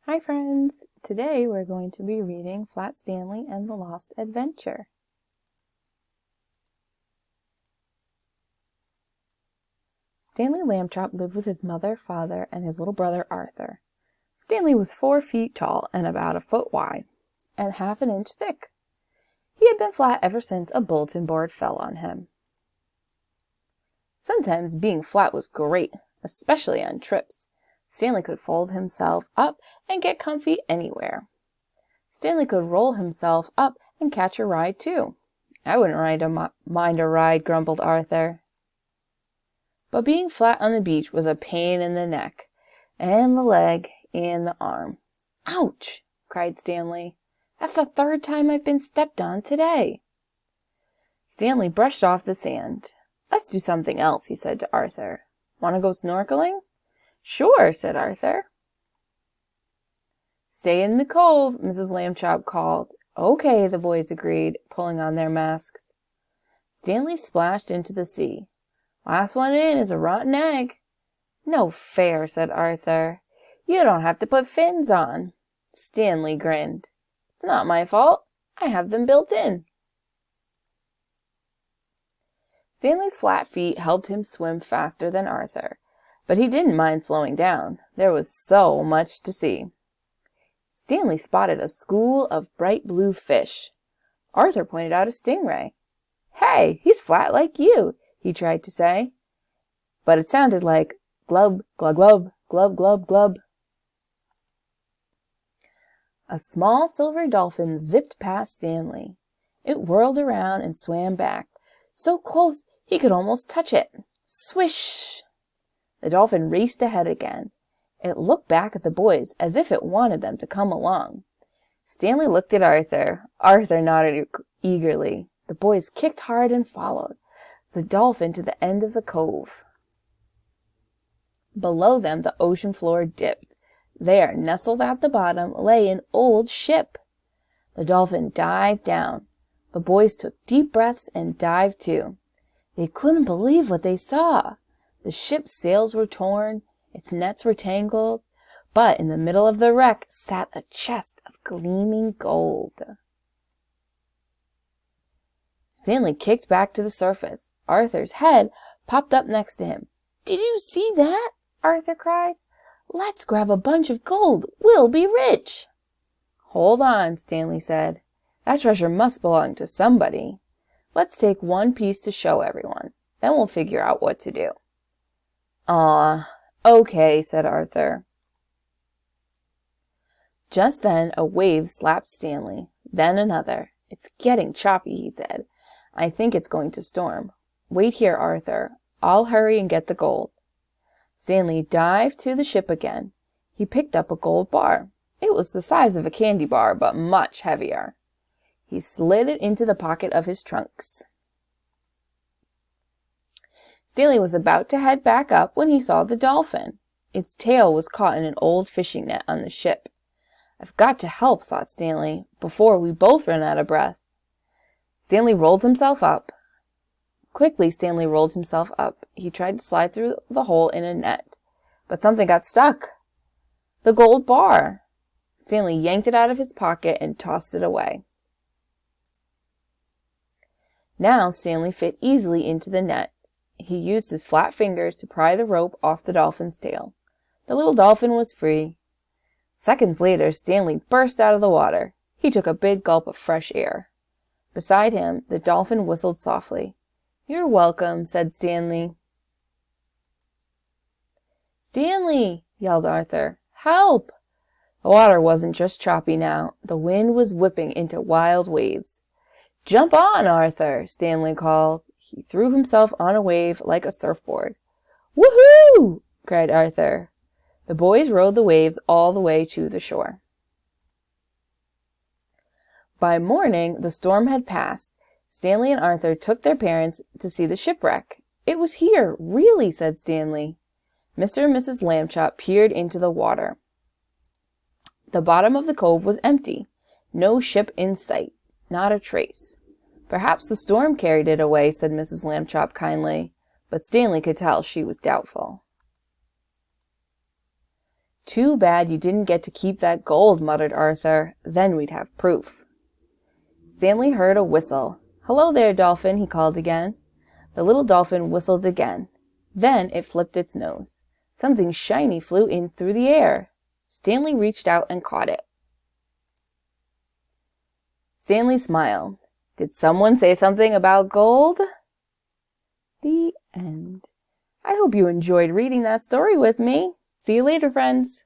Hi friends! Today we're going to be reading Flat Stanley and the Lost Adventure. Stanley Lambchop lived with his mother, father, and his little brother Arthur. Stanley was 4 feet tall and about a foot wide, and half an inch thick. He had been flat ever since a bulletin board fell on him. Sometimes being flat was great, especially on trips. Stanley could fold himself up and get comfy anywhere. Stanley could roll himself up and catch a ride too. I wouldn't mind a ride, grumbled Arthur. But being flat on the beach was a pain in the neck, and the leg, and the arm. Ouch! Cried Stanley. That's the 3rd time I've been stepped on today. Stanley brushed off the sand. Let's do something else, he said to Arthur. Want to go snorkeling? Sure, said Arthur. Stay in the cove, Mrs. Lambchop called. Okay, the boys agreed, pulling on their masks. Stanley splashed into the sea. Last one in is a rotten egg. No fair, said Arthur. You don't have to put fins on. Stanley grinned. It's not my fault. I have them built in. Stanley's flat feet helped him swim faster than Arthur, but he didn't mind slowing down. There was so much to see. Stanley spotted a school of bright blue fish. Arthur pointed out a stingray. Hey, he's flat like you, he tried to say, but it sounded like glub, glub, glub, glub, glub, glub. A small silver dolphin zipped past Stanley. It whirled around and swam back, so close he could almost touch it. Swish! The dolphin raced ahead again. It looked back at the boys as if it wanted them to come along. Stanley looked at Arthur. Arthur nodded eagerly. The boys kicked hard and followed the dolphin to the end of the cove. Below them the ocean floor dipped. There, nestled at the bottom, lay an old ship. The dolphin dived down. The boys took deep breaths and dived too. They couldn't believe what they saw. The ship's sails were torn, its nets were tangled, but in the middle of the wreck sat a chest of gleaming gold. Stanley kicked back to the surface. Arthur's head popped up next to him. Did you see that? Arthur cried. Let's grab a bunch of gold. We'll be rich. Hold on, Stanley said. That treasure must belong to somebody. Let's take one piece to show everyone. Then we'll figure out what to do. Aw, okay, said Arthur. Just then a wave slapped Stanley, then another. It's getting choppy, he said. I think it's going to storm. Wait here, Arthur. I'll hurry and get the gold. Stanley dived to the ship again. He picked up a gold bar. It was the size of a candy bar, but much heavier. He slid it into the pocket of his trunks. Stanley was about to head back up when he saw the dolphin. Its tail was caught in an old fishing net on the ship. I've got to help, thought Stanley, before we both run out of breath. Stanley rolled himself up. Quickly, Stanley rolled himself up. He tried to slide through the hole in a net, but something got stuck. The gold bar. Stanley yanked it out of his pocket and tossed it away. Now Stanley fit easily into the net. He used his flat fingers to pry the rope off the dolphin's tail. The little dolphin was free. Seconds later, Stanley burst out of the water. He took a big gulp of fresh air. Beside him, the dolphin whistled softly. You're welcome, said Stanley. Stanley, yelled Arthur. Help! The water wasn't just choppy now. The wind was whipping into wild waves. Jump on, Arthur, Stanley called. He threw himself on a wave like a surfboard. Woohoo! Cried Arthur. The boys rode the waves all the way to the shore. By morning, the storm had passed. Stanley and Arthur took their parents to see the shipwreck. It was here, really, said Stanley. Mr. and Mrs. Lambchop peered into the water. The bottom of the cove was empty. No ship in sight. Not a trace. Perhaps the storm carried it away, said Mrs. Lambchop kindly, but Stanley could tell she was doubtful. Too bad you didn't get to keep that gold, muttered Arthur. Then we'd have proof. Stanley heard a whistle. Hello there, dolphin, he called again. The little dolphin whistled again. Then it flipped its nose. Something shiny flew in through the air. Stanley reached out and caught it. Stanley smiled. Did someone say something about gold? The end. I hope you enjoyed reading that story with me. See you later, friends.